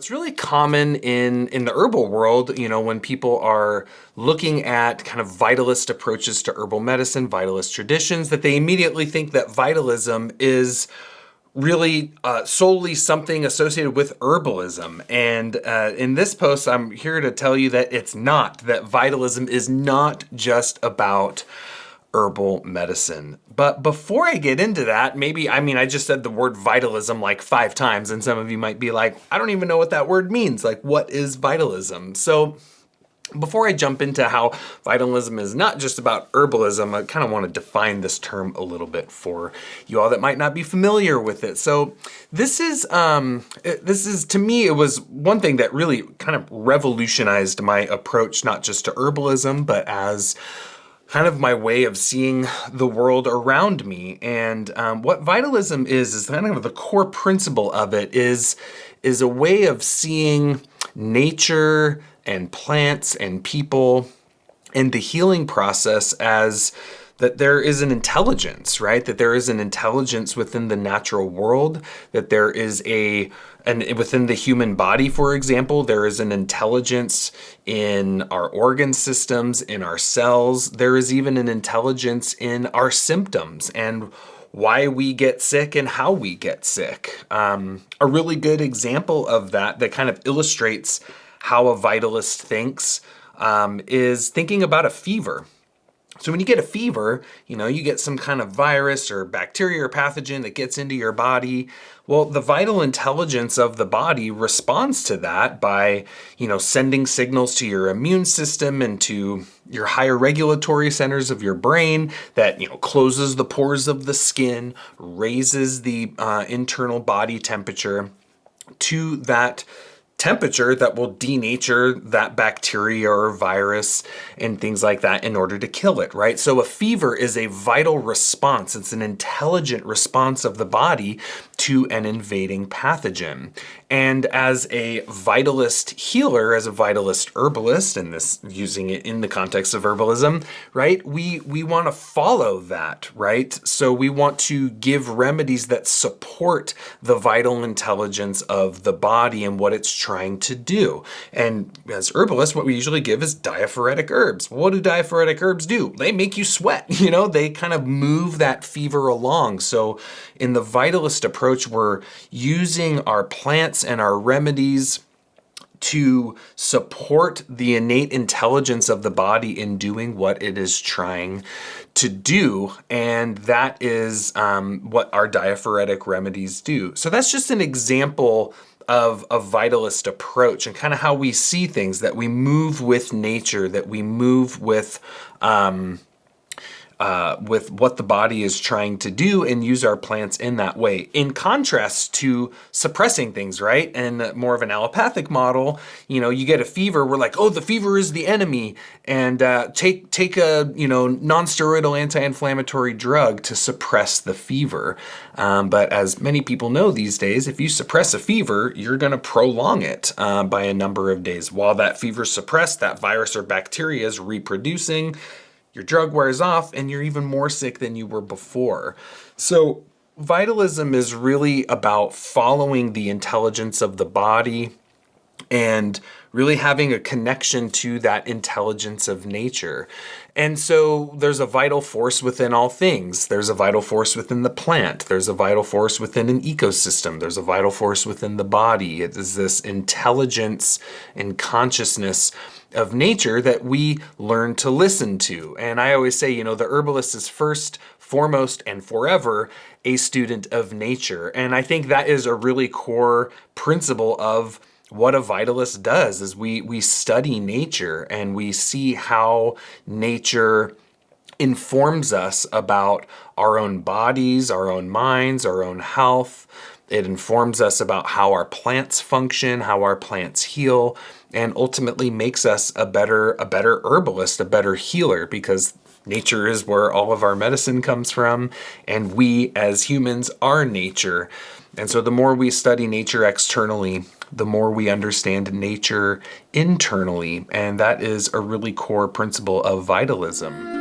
it's really common in the herbal world, when people are looking at kind of vitalist approaches to herbal medicine, vitalist traditions, that they immediately think that vitalism is really solely something associated with herbalism. And in this post, I'm here to tell you that it's not, that vitalism is not just about herbal medicine. But before I get into that, I just said the word vitalism like 5 times, and some of you might be like, I don't even know what that word means. Like, what is vitalism? So before I jump into how vitalism is not just about herbalism, I kind of want to define this term a little bit for you all that might not be familiar with it. So this is to me, it was one thing that really kind of revolutionized my approach, not just to herbalism, but as kind of my way of seeing the world around me. And what vitalism is kind of the core principle of it is a way of seeing nature and plants and people and the healing process as that there is an intelligence, right? That there is an intelligence within the natural world, that there is and within the human body, for example, there is an intelligence in our organ systems, in our cells. There is even an intelligence in our symptoms and why we get sick and how we get sick. A really good example of that kind of illustrates how a vitalist thinks is thinking about a fever. So when you get a fever, you get some kind of virus or bacteria or pathogen that gets into your body. Well, the vital intelligence of the body responds to that by, sending signals to your immune system and to your higher regulatory centers of your brain that, closes the pores of the skin, raises the internal body temperature to that temperature that will denature that bacteria or virus and things like that in order to kill it, right? So a fever is a vital response. It's an intelligent response of the body to an invading pathogen. And as a vitalist healer, as a vitalist herbalist, and this using it in the context of herbalism, right? We want to follow that, right? So we want to give remedies that support the vital intelligence of the body and what it's trying to do. And as herbalists, what we usually give is diaphoretic herbs. What do diaphoretic herbs do? They make you sweat, they kind of move that fever along. So in the vitalist approach, we're using our plants and our remedies to support the innate intelligence of the body in doing what it is trying to do. And that is what our diaphoretic remedies do. So that's just an example of a vitalist approach and kind of how we see things, that we move with nature, that we move with what the body is trying to do and use our plants in that way. In contrast to suppressing things, right? And more of an allopathic model, you get a fever, we're like, oh, the fever is the enemy, and take a non-steroidal anti-inflammatory drug to suppress the fever. But as many people know these days, if you suppress a fever, you're going to prolong it by a number of days. While that fever's suppressed, that virus or bacteria is reproducing. Your drug wears off and you're even more sick than you were before. So vitalism is really about following the intelligence of the body and really having a connection to that intelligence of nature. And so there's a vital force within all things. There's a vital force within the plant. There's a vital force within an ecosystem. There's a vital force within the body. It is this intelligence and consciousness of nature that we learn to listen to. And I always say, the herbalist is first, foremost, and forever a student of nature. And I think that is a really core principle of what a vitalist does, is we study nature and we see how nature informs us about our own bodies, our own minds, our own health. It informs us about how our plants function, how our plants heal, and ultimately makes us a better herbalist, a better healer, because nature is where all of our medicine comes from, and we as humans are nature. And so the more we study nature externally, the more we understand nature internally, and that is a really core principle of vitalism.